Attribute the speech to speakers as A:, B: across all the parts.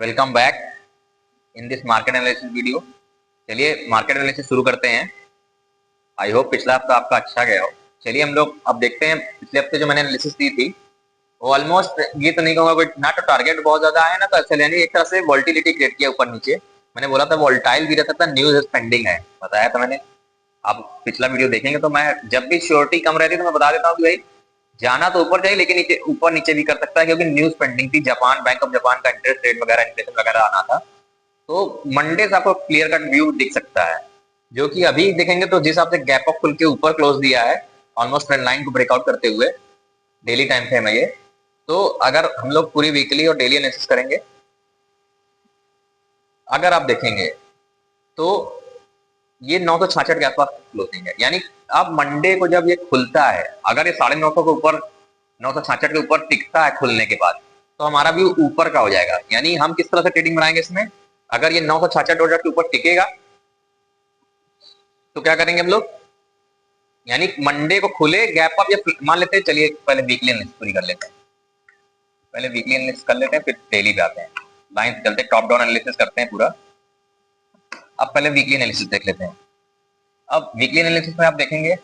A: Welcome back in this market analysis video. चलिए market analysis शुरू करते हैं। आई होप पिछला हफ्ता आपका अच्छा गया हो। चलिए हम लोग अब देखते हैं पिछले हफ्ते जो मैंने एनालिसिस दी थी वो ऑलमोस्ट, ये तो नहीं कहूंगा बट ना तो टारगेट बहुत ज्यादा है ना तो अच्छा, यानी एक तरह से वोल्टिलिटी क्रिएट किया ऊपर नीचे। मैंने बोला था वोल्टाइल भी रहता था, न्यूज पेंडिंग है, बताया था मैंने। आप पिछला वीडियो देखेंगे तो मैं जब भी श्योरिटी कम रहती है तो मैं बता देता हूँ कि भाई जाना तो ऊपर चाहिए लेकिन नीचे ऊपर नीचे भी कर सकता है, क्योंकि न्यूज पेंडिंग थी। जापान बैंक ऑफ जापान का इंटरेस्ट रेट वगैरह इन्फ्लेशन वगैरह आना था, तो मंडे से आपको क्लियर कट व्यू दिख सकता है। जो कि अभी देखेंगे तो जिस हिसाब से गैप अप खुल के ऊपर क्लोज दिया है ऑलमोस्ट ट्रेंड लाइन को ब्रेकआउट करते हुए, डेली टाइम फ्रेम है ये। तो अगर हम लोग पूरी वीकली और डेली एनालिसिस करेंगे, अगर आप देखेंगे तो ये 966 के आसपास क्लोजिंग है। यानी अब मंडे को जब ये खुलता है, अगर ये 950 के ऊपर 966 के ऊपर टिकता है खुलने के बाद, तो हमारा व्यू ऊपर का हो जाएगा। यानी हम किस तरह से ट्रेडिंग बनाएंगे इसमें, अगर ये 966 के ऊपर टिकेगा तो क्या करेंगे हम लोग, यानी मंडे को खुले गैप अप ये मान लेते हैं। चलिए पहले वीकली एनालिसिस पूरी कर लेते हैं, पहले वीकली एनालिसिस कर लेते हैं फिर डेली पे आते हैं। लाइन चलते टॉप डाउन एनालिसिस करते हैं पूरा। अब पहले वीकली एनालिसिस देख लेते हैं। अब वीकली एनालिसिस में आप देखेंगे,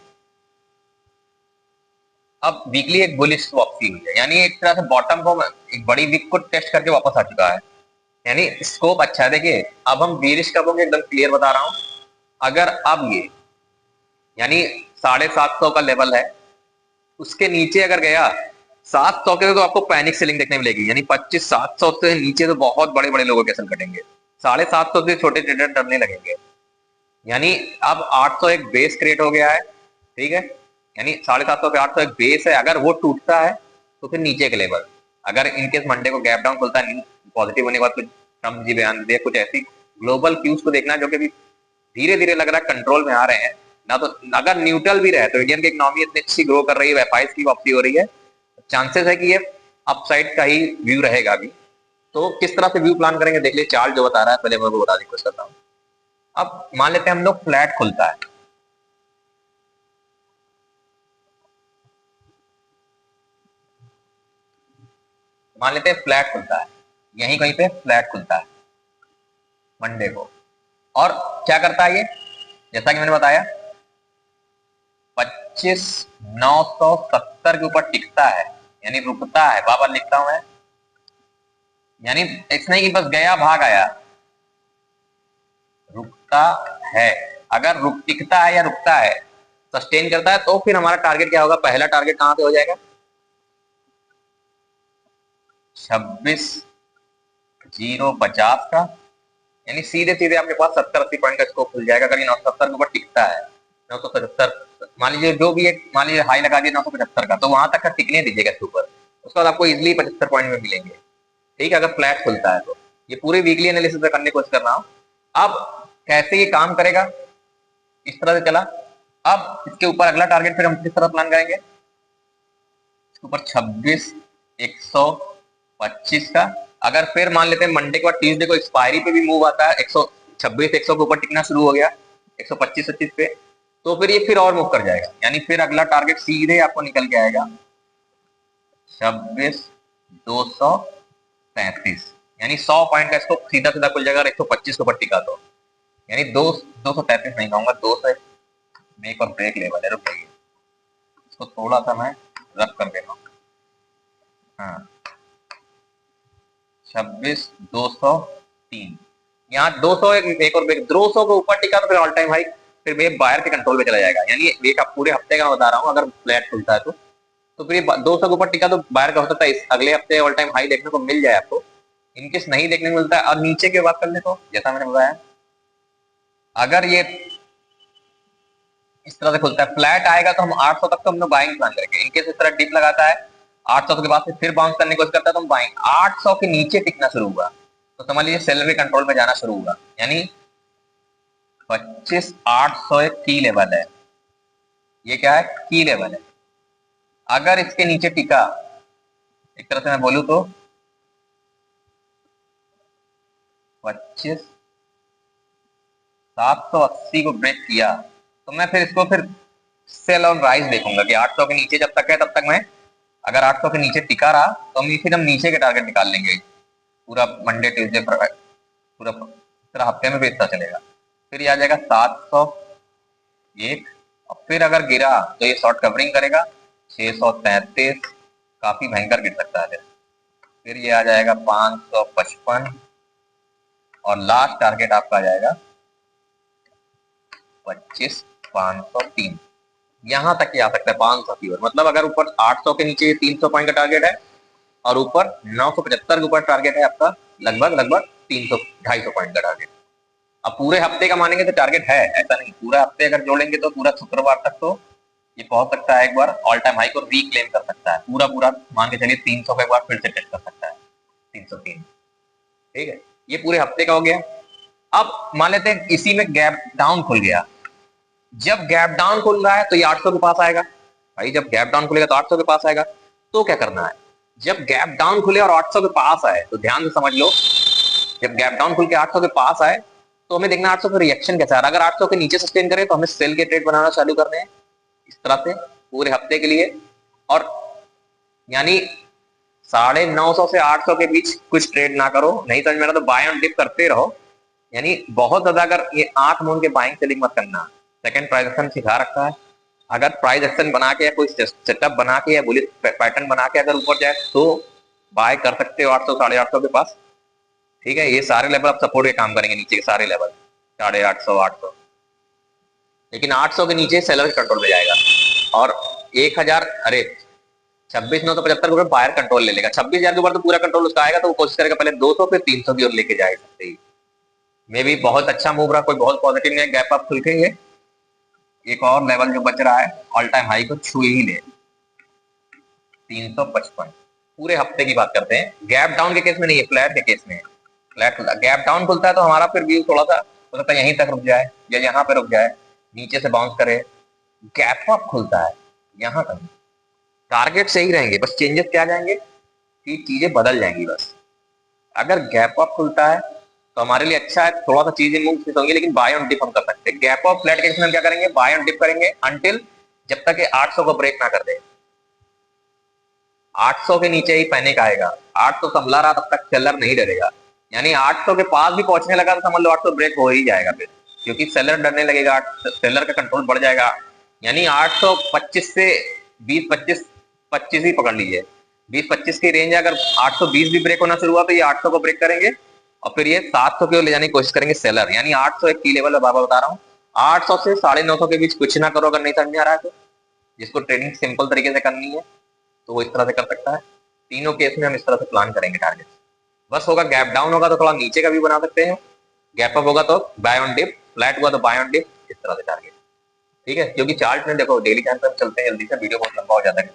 A: अब वीकली एक बुलिश वापसी हुई है, यानी एक तरह से बॉटम को एक बड़ी वीक को टेस्ट करके वापस आ चुका है। यानी स्कोप अच्छा है। देखिए अब हम बीरिश कब होंगे एकदम क्लियर बता रहा हूं। अगर अब ये यानी 750 का लेवल है, उसके नीचे अगर गया 700 के, तो आपको पैनिक सेलिंग देखने मिलेगी। यानी 25-700 से नीचे तो बहुत बड़े बड़े लोगों के असल कटेंगे, 750 से छोटे ट्रेडर डरने लगेंगे। यानी अब 800 एक बेस क्रिएट हो गया है, ठीक है। यानी 750 पे 800 एक बेस है, अगर वो टूटता है तो फिर नीचे के लेवल, अगर इनकेस मंडे को गैप डाउन खुलता है पॉजिटिव होने के बाद, कुछ ट्रम्प जी बयान दे, कुछ ऐसी ग्लोबल क्यूज को देखना जो कि धीरे धीरे लग रहा है कंट्रोल में आ रहे हैं ना। तो अगर न्यूट्रल भी रहे तो इंडियन की इकोनॉमी इतनी अच्छी ग्रो कर रही है, एफआईज की वापसी हो रही है, चांसेस है कि ये अपसाइड का ही व्यू रहेगा अभी। तो किस तरह से व्यू प्लान करेंगे देख लीजिए। चार्ट जो बता रहा है पहले मैं वो बता दी कोशिश करता हूँ। अब मान लेते हैं हम लोग फ्लैट खुलता है, मान लेते हैं फ्लैट खुलता है, यहीं कहीं पे फ्लैट खुलता है मंडे को, और क्या करता है ये, जैसा कि मैंने बताया 25,970 के ऊपर टिकता है, यानी रुकता है। बाबा लिखता हूं मैं, यानी इसने कि बस गया भाग आया, रुकता है। अगर रुक टिकता है या रुकता है, सस्टेन करता है, तो फिर हमारा टारगेट क्या होगा। पहला टारगेट कहां पे हो जाएगा, 26,050 का। यानी सीधे सीधे आपके पास 70-80 पॉइंट का स्कोप खुल जाएगा अगर ये 970 के ऊपर टिकता है। 975 मान लीजिए, जो भी एक मान लीजिए हाई लगा दिया 975 का, तो वहां तक का टिकने दीजिएगा इसके ऊपर, उसके बाद आपको इजिली 75 पॉइंट में मिलेंगे, ठीक है, अगर फ्लैट खुलता है तो। ये पूरी वीकली एनालिसिस करने की कोशिश कर रहा हूं। अब कैसे ये काम करेगा, इस तरह से चला। अब इसके ऊपर अगला टारगेट फिर हम किस तरह प्लान करेंगे, इसके ऊपर 26,125 का। अगर फिर मान लेते हैं मंडे के बाद ट्यूसडे को एक्सपायरी पे भी मूव आता है, 126-100 के ऊपर टिकना शुरू हो गया 125-25 पे, तो फिर ये फिर और मूव कर जाएगा। यानी फिर अगला टारगेट सीधे आपको निकल के आएगा 26,233। यानी 100 पॉइंट का इसको सीधा सीधा खुल जाएगा 125 के ऊपर टिका तो। यानी 233 नहीं कहूंगा, 200 में एक और ब्रेक लेवल है, रुक जाइए इसको थोड़ा सा मैं रब कर देता हूँ। हाँ 26,203, यहाँ 200 एक और ब्रेक, 200 को ऊपर टिका तो फिर ऑल टाइम हाई, फिर ये बायर के कंट्रोल में चला जाएगा। यानी एक पूरे हफ्ते का बता रहा हूँ, अगर फ्लैट खुलता है तो फिर 200 के ऊपर टिका तो बायर का हो सकता है इस अगले हफ्ते ऑल टाइम हाई देखने को मिल जाए आपको। इनकेस नहीं देखने को मिलता है, और नीचे की बात कर ले तो जैसा मैंने बताया, अगर ये इस तरह से खुलता है फ्लैट आएगा तो हम 800 तक तो हम लोग बाइंग प्लान करेंगे। इनकेस इस तरह डिप लगाता है 800 के बाद फिर बाउंस करने की कोशिश करता है तो हम बाइंग 800 के नीचे टिकना शुरू हुआ तो समझ लीजिए सेलर कंट्रोल में जाना शुरू हुआ। यानी 25,800 एक की लेवल है, ये क्या है, की लेवल है। अगर इसके नीचे टिका, एक तरह से मैं बोलूं तो 25,780 को ब्रेक किया तो मैं फिर इसको फिर सेल ऑन राइज देखूंगा कि 800 के नीचे जब तक है तब तक मैं, अगर 800 के नीचे टिका रहा तो हम फिर हम नीचे के टारगेट निकाल लेंगे। पूरा मंडे ट्यूसडे पूरा पूरा हफ्ते में भी इतना चलेगा। फिर ये आ जाएगा 701, और फिर अगर गिरा तो ये शॉर्ट कवरिंग करेगा 633, काफी भयंकर गिर सकता है। फिर ये आ जाएगा 555, और लास्ट टारगेट आपका आ जाएगा 25,503। यहां तक ही आ सकता है 500 की ओर। मतलब अगर ऊपर 800 के नीचे 300 पॉइंट का टारगेट है, और ऊपर 975 के ऊपर टारगेट है आपका लगभग 300 250 पॉइंट का टारगेट। अब पूरे हफ्ते का मानेंगे तो टारगेट है, ऐसा नहीं। पूरा हफ्ते अगर जोड़ेंगे तो पूरा शुक्रवार तक तो ये पहुंच सकता है, एक बार ऑल टाइम हाई को रिक्लेम कर सकता है। पूरा पूरा मान के चलिए 300 का एक बार फिर से टेस्ट कर सकता है, 303। ठीक है, ये पूरे हफ्ते का हो गया। अब मान लेते हैं इसी में गैप डाउन खुल गया। जब गैप डाउन खुल रहा है तो ये 800 के पास आएगा भाई। जब गैप डाउन खुलेगा तो 800 के पास आएगा। तो क्या करना है, जब गैप डाउन खुले और 800 के पास आए तो ध्यान से समझ लो, जब गैप डाउन खुल के 800 के पास आए तो हमें देखना 800 का रिएक्शन कैसा है। अगर 800 के नीचे सस्टेन करे तो हमें सेल के ट्रेड बनाना चालू करने हैं इस तरह से पूरे हफ्ते के लिए। और यानी 950 से 800 के बीच कुछ ट्रेड ना करो, नहीं समझ में आ रहा तो बाय ऑन डिप करते रहो। यानी बहुत ज्यादा अगर ये आंख मूंद के बाइंग सेलिंग मत करना। सेकंड प्राइस एक्शन सिखा रखा है, अगर प्राइस एक्शन बना के या कोई सेटअप बना के या बुलिश पैटर्न बना के अगर ऊपर जाए तो बाय कर सकते हो 800 850 के पास। ठीक है, ये सारे लेवल आप सपोर्ट के काम करेंगे, नीचे के सारे लेवल 850 800। लेकिन 800 के नीचे सेलर कंट्रोल में जाएगा, और 1000 अरे 26,975 रुपए बायर कंट्रोल ले लेगा। 26,000 के ऊपर तो पूरा कंट्रोल उसका आएगा, तो वो कोशिश करेगा पहले 200 फिर 300 की ओर लेके जाए सकते ही। मे भी बहुत अच्छा मूव रहा, कोई बहुत पॉजिटिव नहीं है, गैप अप खुल के ये एक और लेवल जो बच रहा है ऑल टाइम हाई को छू ही ले 355। पूरे हफ्ते की बात करते हैं, गैप डाउन के केस में नहीं है, फ्लैट के केस में। फ्लैट गैप डाउन खुलता है तो हमारा फिर व्यू थोड़ा सा हो सकता है यहीं तक रुक जाए या यहाँ पे रुक जाए, नीचे से बाउंस करे। गैप अप खुलता है यहाँ तक, टारगेट सही रहेंगे, बस चेंजेस क्या जाएंगे कि चीजें बदल जाएंगी बस। अगर गैप अप खुलता है तो हमारे लिए अच्छा है, थोड़ा सा चीजें मूव होंगी, लेकिन बाय ऑन डिप हम कर सकते हैं। गैप अप फ्लैट के केस में हम क्या करेंगे, बाय ऑन डिप करेंगे अंटिल जब तक ये 800 को ब्रेक ना कर दे। 800 के नीचे ही पैनिक आएगा, 800 संभला रहा तब तक सेलर नहीं डरेगा। यानी 800 के पास भी पहुंचने लगा तो समझ लो 800 ब्रेक हो ही जाएगा फिर, क्योंकि सेलर डरने लगेगा, सेलर का कंट्रोल बढ़ जाएगा। यानी 825 से 20-25 ही पकड़ लीजिए, 20-25 की रेंज है। अगर 820 भी ब्रेक होना शुरू हुआ तो ये 800 को ब्रेक करेंगे और फिर ये 700 की ओर ले जाने की कोशिश करेंगे सेलर। यानी 800 एक की लेवल है, बाबा बता रहा हूँ। 800 से 950 के बीच कुछ ना करो, अगर नहीं समझ में आ रहा है तो। जिसको ट्रेडिंग सिंपल तरीके से करनी है तो वो इस तरह से कर सकता है। तीनों केस में हम इस तरह से प्लान करेंगे टारगेट। बस होगा गैप डाउन होगा तो थोड़ा नीचे का भी बना सकते हैं, गैप अप होगा तो बाय ऑन डिप, फ्लैट हुआ तो बाय ऑन डिप, इस तरह से टारगेट। ठीक है, क्योंकि चार्ट में देखो डेली टाइम फ्रेम चलते हैं, जल्दी से वीडियो बहुत लंबा हो जाता है।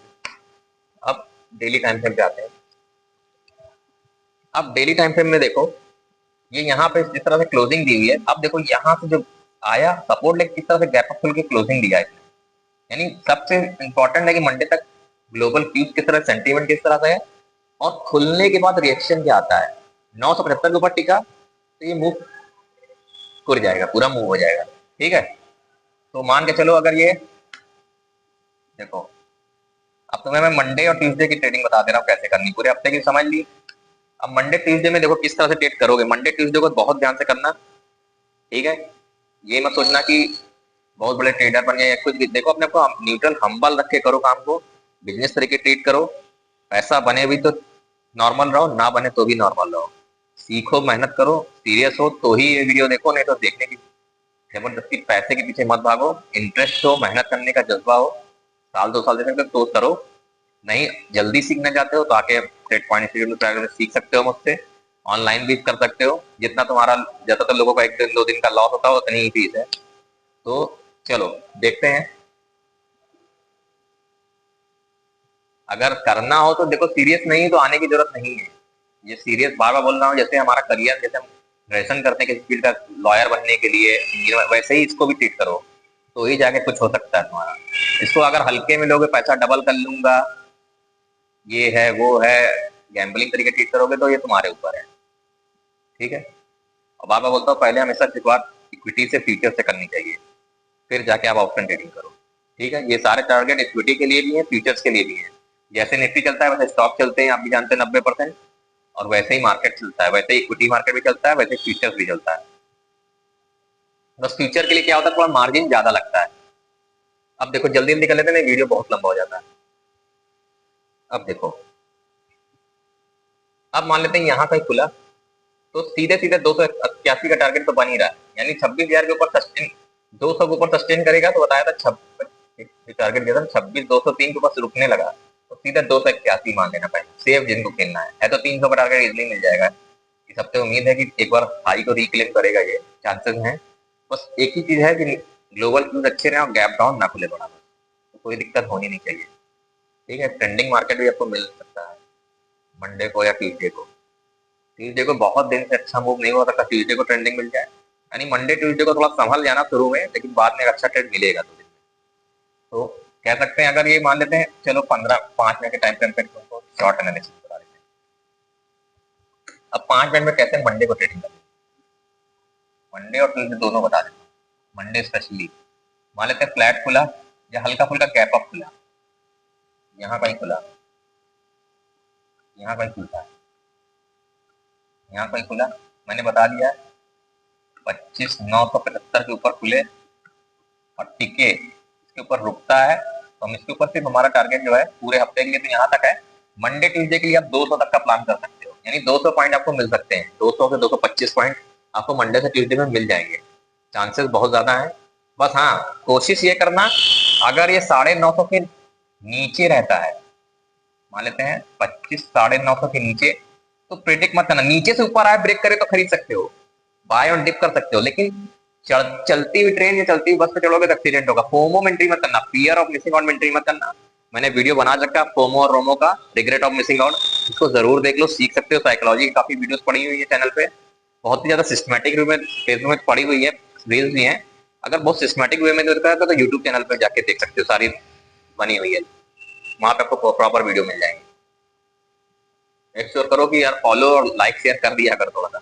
A: अब डेली टाइम फ्रेम पे आते हैं। अब डेली टाइम फ्रेम में देखो, ये यहाँ पे जिस तरह से क्लोजिंग दी हुई है, अब देखो यहाँ से जो आया सपोर्ट लेके किस तरह से गैप अप खुल के क्लोजिंग दिया है। यानी सबसे इंपॉर्टेंट है कि मंडे तक ग्लोबल फ्यूज किस तरह, सेंटीमेंट किस तरह का है, और खुलने के बाद रिएक्शन क्या आता है। 975 के ऊपर टिका तो ये मूव कर जाएगा, पूरा मूव हो जाएगा। ठीक है, तो मान के चलो अगर ये देखो, अब तुम्हें मैं मंडे और ट्यूसडे की ट्रेडिंग बता दे रहा हूँ कैसे करनी, पूरे हफ्ते की समझ ली। अब मंडे ट्यूसडे में देखो किस तरह से ट्रेड करोगे। मंडे ट्यूसडे को बहुत ध्यान से करना, ठीक है। ये मत सोचना कि बहुत बड़े ट्रेडर बन गए या कुछ भी। देखो अपने को न्यूट्रल हम्बल रख के करो काम को, बिजनेस तरीके ट्रीट करो। पैसा बने भी तो नॉर्मल रहो, ना बने तो भी नॉर्मल रहो। सीखो, मेहनत करो, सीरियस हो तो ही ये वीडियो देखो, नहीं तो देखने की जबरदस्ती पैसे के पीछे मत भागो। इंटरेस्ट हो, मेहनत करने का जज्बा हो, साल 2 साल दे सकते तो करो। नहीं जल्दी सीखना चाहते हो तो आके ट्रेड पॉइंट इंस्टीट्यूट में सीख सकते हो मुझसे, ऑनलाइन भी कर सकते हो। जितना तुम्हारा, ज्यादातर लोगों का 1 दिन 2 दिन का लॉस होता है उतनी ही फीस है। तो चलो देखते हैं। अगर करना हो तो देखो, सीरियस नहीं तो आने की जरूरत नहीं है। ये सीरियस बार बार बोल रहा हूँ, जैसे हमारा करियर, जैसे हम ग्रेजुएशन करते हैं किसी फील्ड का, लॉयर बनने के लिए, इंजीनियर, वैसे ही इसको भी ट्रीट करो तो ही जाके कुछ हो सकता है तुम्हारा। इसको अगर हल्के में लोगे, पैसा डबल कर लूंगा, ये है वो है, गैम्बलिंग तरीके ट्रीट करोगे तो ये तुम्हारे ऊपर है। ठीक है, और बार बार बोलता हूँ पहले हमेशा शुरुआत इक्विटी से, फ्यूचर से करनी चाहिए, फिर जाके आप ऑप्शन ट्रेडिंग करो। ठीक है, ये सारे टारगेट इक्विटी के लिए भी हैं, फ्यूचर्स के लिए भी हैं। जैसे निफ्टी चलता है वैसे स्टॉक चलते हैं, आप भी जानते हैं 90%। और वैसे ही मार्केट चलता है, वैसे ही इक्विटी मार्केट भी चलता है, वैसे फ्यूचर्स भी चलता है। बस फ्यूचर के लिए क्या होता है, थोड़ा मार्जिन ज्यादा लगता है। अब देखो जल्दी जल्दी कर लेते हैं, वीडियो बहुत लंबा हो जाता है। अब देखो, अब मान लेते हैं यहाँ कहीं खुला तो सीधे सीधे 281 का टारगेट तो बन ही रहा है, यानी 26,000 के ऊपर सस्टेन, 200 के ऊपर सस्टेन करेगा तो बताया था टारगेट दिया था 26,203 के ऊपर रुकने लगा, तो सीधा 281 मान लेना पड़ेगा सेफ जिनको खेलना है तो 300 का टारगेट इजिली मिल जाएगा। इस हफ्ते उम्मीद है कि एक बार हाई को रिक्लेम करेगा, ये चांसेस हैं। बस एक ही चीज है कि ग्लोबल क्यूज अच्छे रहे और गैप डाउन ना खुले बड़ा, तो कोई दिक्कत होनी नहीं चाहिए। ठीक है, ट्रेंडिंग मार्केट भी आपको मिल सकता है मंडे को या ट्यूजडे को। ट्यूजडे को बहुत दिन से अच्छा मूव नहीं हो सकता, ट्यूजडे को ट्रेंडिंग मिल जाए, यानी मंडे ट्यूजडे को थोड़ा संभल जाना शुरू में, लेकिन बाद में एक अच्छा ट्रेंड मिलेगा। तो कह सकते हैं अगर ये मान लेते हैं, चलो 5 मिनट के टाइम फ्रेम पे शॉर्ट एनालिसिस बता देते हैं। अब 5 मिनट में कैसे मंडे को ट्रेडिंग करें, मंडे और ट्यूजडे दोनों बता देते हैं। मंडे स्पेशली मान लेते हैं फ्लैट खुला या हल्का फुल्का गैप अप खुला, यहाँ कहीं खुला, यहाँ कहीं खुलता है, यहाँ कहीं खुला, मैंने बता दिया 25,975 के ऊपर खुले और टिके, इसके ऊपर रुकता है तो हम इसके ऊपर सिर्फ हमारा टारगेट जो है पूरे हफ्ते के लिए तो यहाँ तक है। मंडे ट्यूजडे के लिए आप 200 तक का प्लान कर सकते हो, यानी 200 पॉइंट आपको मिल सकते हैं, 200 से 225 पॉइंट आपको मंडे से ट्यूजडे में मिल जाएंगे, चांसेस बहुत ज्यादा है। बस हाँ, कोशिश ये करना अगर ये 950 के नीचे रहता है, मान लेते हैं 25 950 के नीचे, तो प्रेडिक्ट मत करना, नीचे से ऊपर आए ब्रेक करे तो खरीद सकते हो, बाय और डिप कर सकते हो, लेकिन चलती हुई ट्रेन या चलती हुई बस पे चलोगे तो एक्सीडेंट होगा। फोमो में एंट्री मत करना, फियर ऑफ मिसिंग आउट में एंट्री मत करना। मैंने वीडियो बना रखा है फोमो और रोमो का, रिग्रेट ऑफ मिसिंग आउट, इसको जरूर देख लो, सीख सकते हो। साइकोलॉजी की काफी वीडियोस पड़ी हुई है चैनल पे, बहुत ही ज्यादा सिस्टमेटिक वे में फेसबुक में पड़ी हुई है, रील्स भी हैं। अगर बहुत सिस्टमेटिक वे में देखना है तो यूट्यूब चैनल पर जाके देख सकते हो, सारी बनी हुई है, वहां पे आपको प्रॉपर वीडियो मिल जाएंगे। मेक श्योर करो कि यार फॉलो और लाइक शेयर कर दिया कर थोड़ा सा,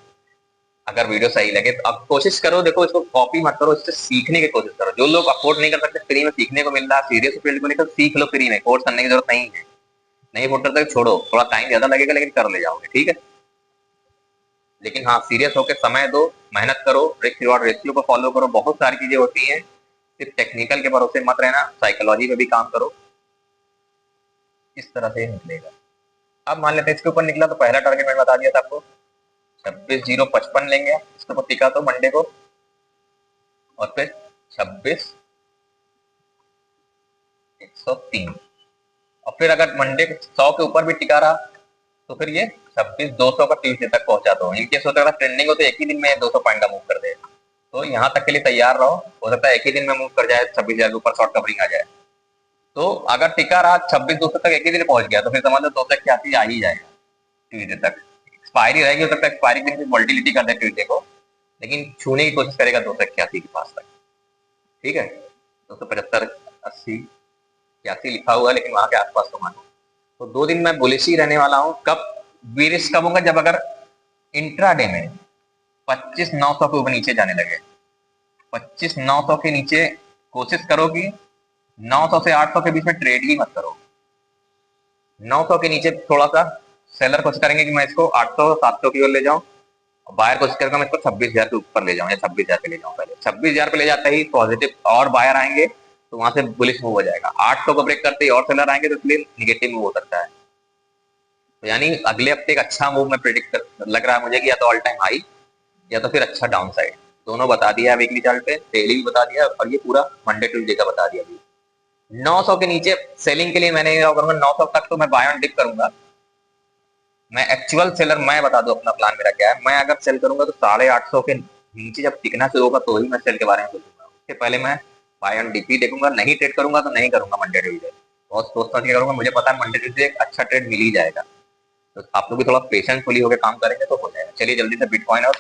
A: अगर वीडियो सही लगे तो। अब कोशिश करो, देखो इसको कॉपी मत करो, इससे सीखने की कोशिश करो। जो लोग अफोर्ड नहीं कर सकते, फ्री में सीखने को मिल रहा है, सीरियस फील्ड को लेकर सीख लो फ्री में, कोर्स करने की जरूरत नहीं है। नहीं अफोर्ड करते छोड़ो, थोड़ा टाइम ज्यादा लगेगा लेकिन कर ले जाओगे, ठीक है। लेकिन हाँ, सीरियस होकर समय दो, मेहनत करो, रिस्क रिवॉर्ड रेशियो को फॉलो करो, बहुत सारी चीजें होती हैं, सिर्फ टेक्निकल के भरोसे मत रहना, साइकोलॉजी पे भी काम करो, इस तरह से निकलेगा। अब मान लेते हैं इसके ऊपर निकला तो पहला टारगेट मैंने बता दिया था आपको 26,055 लेंगे, इसके ऊपर टिका तो मंडे को, और फिर 26,103, और फिर अगर मंडे 100 के ऊपर भी टिका रहा तो फिर ये 26,200 का ट्यूजडे तक पहुंचा दो। इनके होता है ट्रेंडिंग हो तो एक ही दिन में 200 पॉइंट का मूव कर दे, तो यहाँ तक के लिए तैयार रहो, हो सकता है एक ही दिन में मूव कर जाए, 26,000 के ऊपर शॉर्ट कवरिंग आ जाए। तो अगर टिका रहा 26,200 तक एक ही दिन पहुंच गया तो फिर समझ लो 281 आ ही जाएगा ट्यूजडे तक। एक्सपायरी रहेगी, हो सकता है एक्सपायरी दिन वोलेटिलिटी कर दे ट्यूजडे को, लेकिन छूने की कोशिश करेगा 281 के पास तक, ठीक है। 275 80 81 लिखा हुआ है, लेकिन वहां के आसपास तो मानो। तो 2 दिन मैं बुलिश ही रहने वाला हूँ। कब बीरिश कब होगा, जब अगर इंट्राडे में 25,900 के ऊपर नीचे जाने लगे, 25,900 के नीचे कोशिश करो कि 900 से 800 के बीच में ट्रेड ही मत करो। 900 के नीचे थोड़ा सा सेलर कोशिश करेंगे कि मैं इसको 800 700 की ओर ले जाऊं, बायर कोशिश करेगा मैं इसको 26,000 के ऊपर ले जाऊं या 26,000 पे ले जाऊं। पहले 26,000 पे ले जाते ही पॉजिटिव और बायर आएंगे तो वहां से बुलिश मूव हो जाएगा, 800 को ब्रेक करते ही और सेलर आएंगे तो इसलिए निगेटिव मूव हो सकता है। तो यानी अगले हफ्ते एक अच्छा मूव में प्रेडिक्ट लग रहा है मुझे कि या तो ऑल टाइम हाई या तो फिर अच्छा डाउन साइड, दोनों बता दिया है वीकली चार्ट पे, डेली भी बता दिया और ये पूरा मंडे ट्यूजडे का बता दिया। 900 के नीचे सेलिंग के लिए मैंने क्या करूंगा, 900 तक तो मैं बाय ऑन डिप करूंगा। मैं एक्चुअल सेलर, मैं बता दूं अपना प्लान मेरा क्या है। मैं अगर सेल करूंगा तो 850 के नीचे जब टिकना शुरू होगा तो ही मैं सेल के बारे में सोचूंगा, उससे पहले मैं बाय ऑन डिप ही देखूंगा। नहीं ट्रेड करूंगा तो नहीं करूंगा मंडे ट्यूजडे, बहुत सोच समझ के करूंगा, मुझे पता है मंडे ट्यूजडे एक अच्छा ट्रेड मिल ही जाएगा। तो आप लोग भी थोड़ा पेशेंसफुली होकर काम करेंगे तो हो जाएगा। चलिए जल्दी से बिटकॉइन और